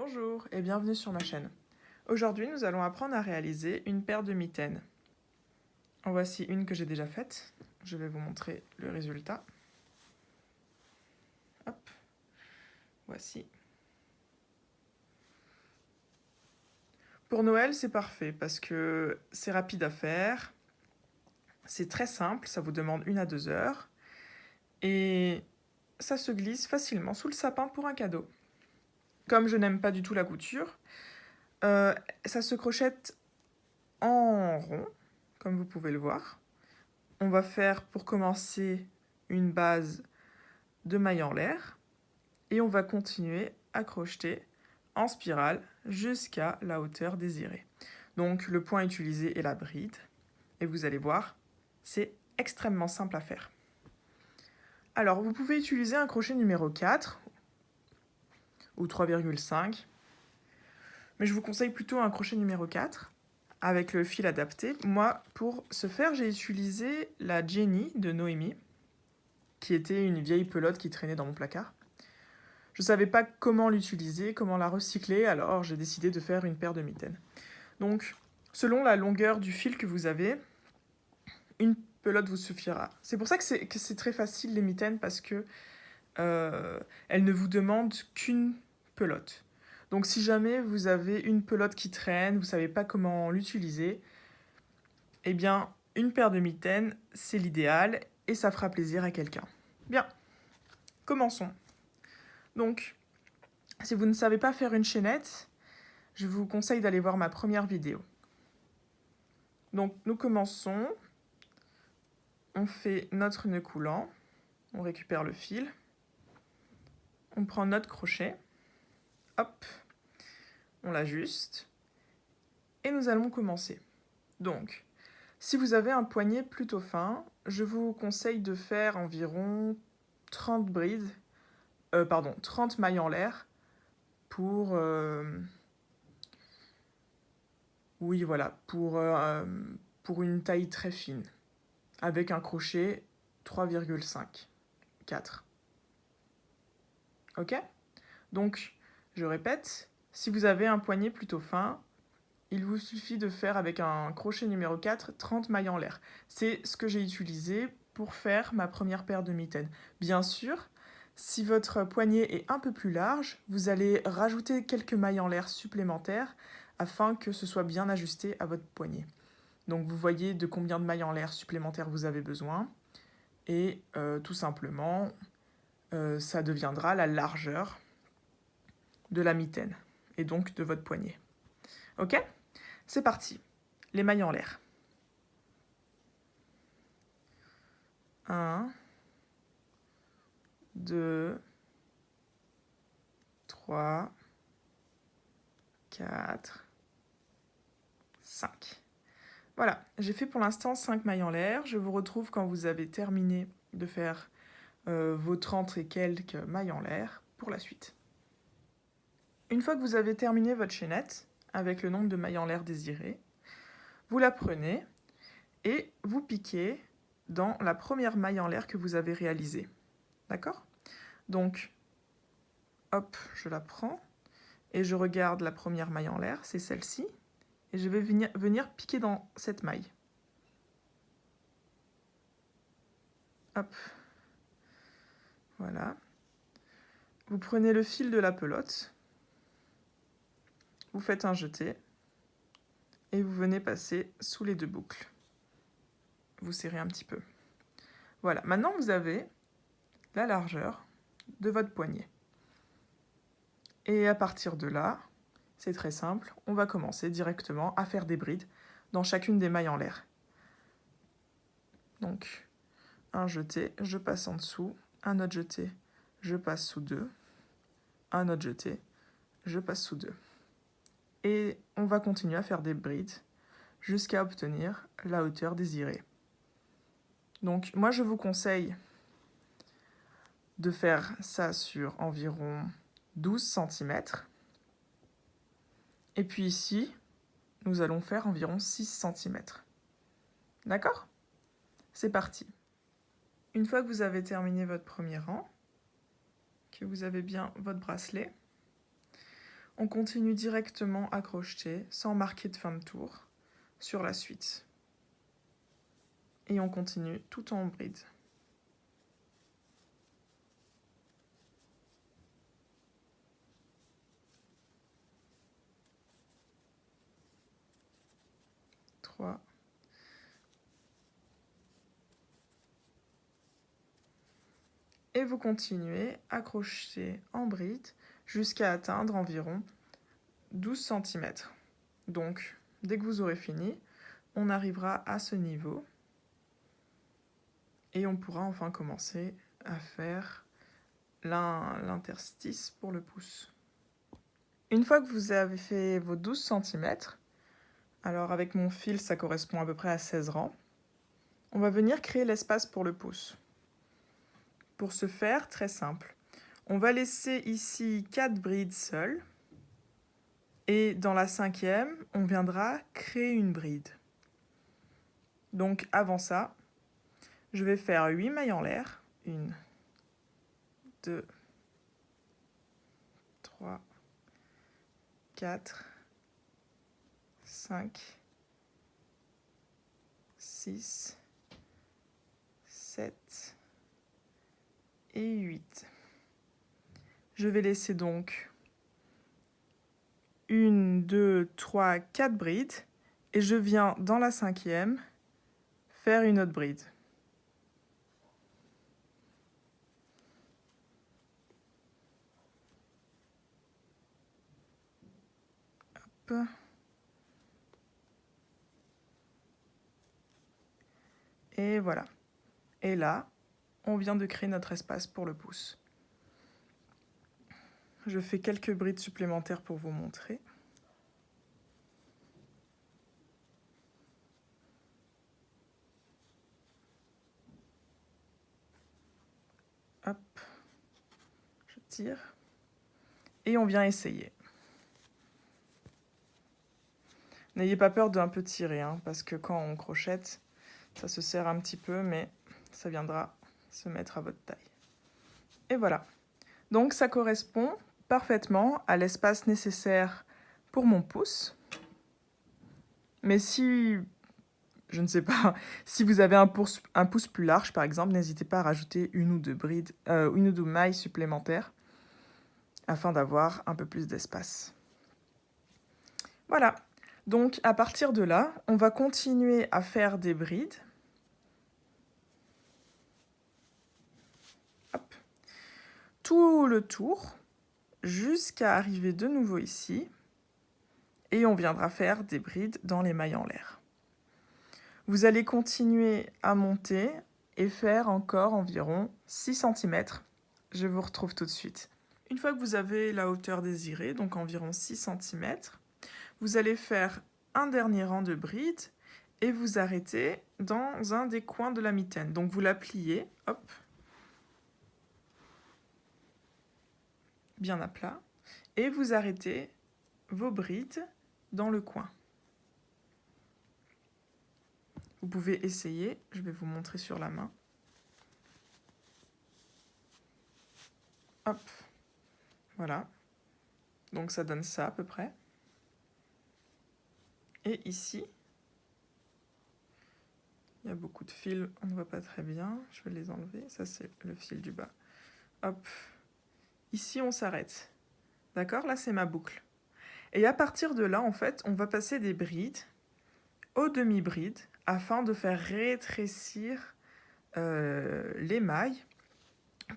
Bonjour et bienvenue sur ma chaîne. Aujourd'hui, nous allons apprendre à réaliser une paire de mitaines. En voici une que j'ai déjà faite. Je vais vous montrer le résultat. Hop, voici. Pour Noël, c'est parfait parce que c'est rapide à faire. C'est très simple, ça vous demande 1 à 2 heures. Et ça se glisse facilement sous le sapin pour un cadeau. Comme je n'aime pas du tout la couture, ça se crochette en rond, comme vous pouvez le voir. On va faire pour commencer une base de mailles en l'air et on va continuer à crocheter en spirale jusqu'à la hauteur désirée. Donc le point utilisé est la bride et vous allez voir, c'est extrêmement simple à faire. Alors vous pouvez utiliser un crochet numéro 4 ou 3,5, mais je vous conseille plutôt un crochet numéro 4 avec le fil adapté. Moi, pour ce faire, j'ai utilisé la Jenny de Noémie, qui était une vieille pelote qui traînait dans mon placard. Je ne savais pas comment l'utiliser, comment la recycler, alors j'ai décidé de faire une paire de mitaines. Donc, selon la longueur du fil que vous avez, une pelote vous suffira. C'est pour ça que c'est très facile les mitaines, parce que elles ne vous demandent qu'une pelote. Donc si jamais vous avez une pelote qui traîne, vous ne savez pas comment l'utiliser, eh bien, une paire de mitaines, c'est l'idéal et ça fera plaisir à quelqu'un. Bien, commençons. Donc, si vous ne savez pas faire une chaînette, je vous conseille d'aller voir ma première vidéo. Donc, nous commençons. On fait notre nœud coulant. On récupère le fil. On prend notre crochet. Hop. On l'ajuste. Et nous allons commencer. Donc, si vous avez un poignet plutôt fin, je vous conseille de faire environ 30 brides, 30 mailles en l'air pour, oui, voilà, pour une taille très fine, avec un crochet 3,5, 4. Ok? Donc, je répète, si vous avez un poignet plutôt fin, il vous suffit de faire avec un crochet numéro 4, 30 mailles en l'air. C'est ce que j'ai utilisé pour faire ma première paire de mitaines. Bien sûr, si votre poignet est un peu plus large, vous allez rajouter quelques mailles en l'air supplémentaires afin que ce soit bien ajusté à votre poignet. Donc vous voyez de combien de mailles en l'air supplémentaires vous avez besoin. Et tout simplement, ça deviendra la largeur de la mitaine et donc de votre poignet. Ok? C'est parti. Les mailles en l'air. 1, 2, 3, 4, 5. Voilà, j'ai fait pour l'instant 5 mailles en l'air. Je vous retrouve quand vous avez terminé de faire vos 30 et quelques mailles en l'air pour la suite. Une fois que vous avez terminé votre chaînette avec le nombre de mailles en l'air désiré, vous la prenez et vous piquez dans la première maille en l'air que vous avez réalisée. D'accord? Donc, hop, je la prends et je regarde la première maille en l'air, c'est celle-ci, et je vais venir piquer dans cette maille. Hop, voilà. Vous prenez le fil de la pelote, vous faites un jeté, et vous venez passer sous les deux boucles. Vous serrez un petit peu. Voilà, maintenant vous avez la largeur de votre poignet. Et à partir de là, c'est très simple, on va commencer directement à faire des brides dans chacune des mailles en l'air. Donc, un jeté, je passe en dessous, un autre jeté, je passe sous deux, un autre jeté, je passe sous deux. Et on va continuer à faire des brides jusqu'à obtenir la hauteur désirée. Donc moi je vous conseille de faire ça sur environ 12 cm. Et puis ici, nous allons faire environ 6 cm. D'accord? C'est parti. Une fois que vous avez terminé votre premier rang, que vous avez bien votre bracelet, On continue directement à crocheter sans marquer de fin de tour sur la suite. Et on continue tout en bride. Trois. Et vous continuez à crocheter en bride jusqu'à atteindre environ 12 cm. Donc, dès que vous aurez fini, on arrivera à ce niveau et on pourra enfin commencer à faire l'interstice pour le pouce. Une fois que vous avez fait vos 12 cm, alors avec mon fil ça correspond à peu près à 16 rangs, on va venir créer l'espace pour le pouce. Pour ce faire, très simple, on va laisser ici 4 brides seules et dans la 5e, on viendra créer une bride. Donc avant ça, je vais faire 8 mailles en l'air. 1, 2, 3, 4, 5, 6, 7 et 8. Je vais laisser donc 1, 2, 3, 4 brides et je viens dans la 5e faire une autre bride. Hop. Et voilà. Et là, on vient de créer notre espace pour le pouce. Je fais quelques brides supplémentaires pour vous montrer. Hop, je tire. Et on vient essayer. N'ayez pas peur d'un peu tirer, hein, parce que quand on crochette, ça se serre un petit peu, mais ça viendra se mettre à votre taille. Et voilà. Donc ça correspond parfaitement à l'espace nécessaire pour mon pouce. Mais si, je ne sais pas, si vous avez un pouce plus large, par exemple, n'hésitez pas à rajouter une ou deux mailles supplémentaires afin d'avoir un peu plus d'espace. Voilà. Donc à partir de là, on va continuer à faire des brides. Hop. Tout le tour jusqu'à arriver de nouveau ici. Et on viendra faire des brides dans les mailles en l'air. Vous allez continuer à monter et faire encore environ 6 cm. Je vous retrouve tout de suite. Une fois que vous avez la hauteur désirée, donc environ 6 cm, vous allez faire un dernier rang de brides et vous arrêtez dans un des coins de la mitaine. Donc vous la pliez, hop, bien à plat, et vous arrêtez vos brides dans le coin. Vous pouvez essayer, je vais vous montrer sur la main. Hop, voilà. Donc ça donne ça à peu près. Et ici, il y a beaucoup de fils, on ne voit pas très bien. Je vais les enlever, ça c'est le fil du bas. Hop, ici on s'arrête. D'accord, là c'est ma boucle. Et à partir de là, en fait, on va passer des brides aux demi-brides afin de faire rétrécir les mailles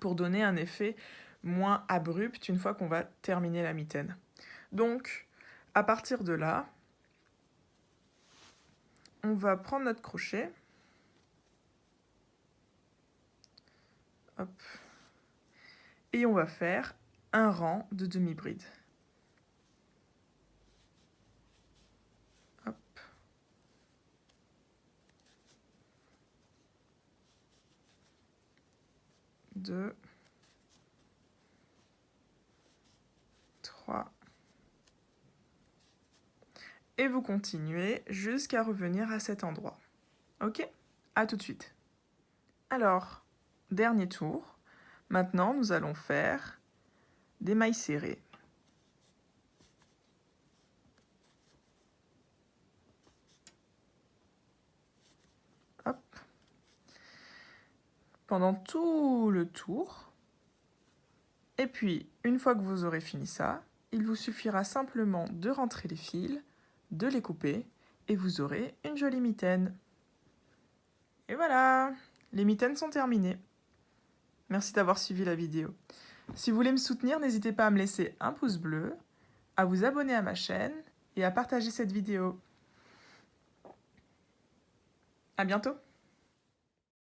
pour donner un effet moins abrupt une fois qu'on va terminer la mitaine. Donc, à partir de là, on va prendre notre crochet. Hop. Et on va faire un rang de demi-bride. Hop. 2, 3. Et vous continuez jusqu'à revenir à cet endroit. Ok? À tout de suite. Alors, dernier tour. Maintenant, nous allons faire des mailles serrées. pendant tout le tour. Et puis, une fois que vous aurez fini ça, il vous suffira simplement de rentrer les fils, de les couper, et vous aurez une jolie mitaine. Et voilà, les mitaines sont terminées. Merci d'avoir suivi la vidéo. Si vous voulez me soutenir, n'hésitez pas à me laisser un pouce bleu, à vous abonner à ma chaîne et à partager cette vidéo. À bientôt!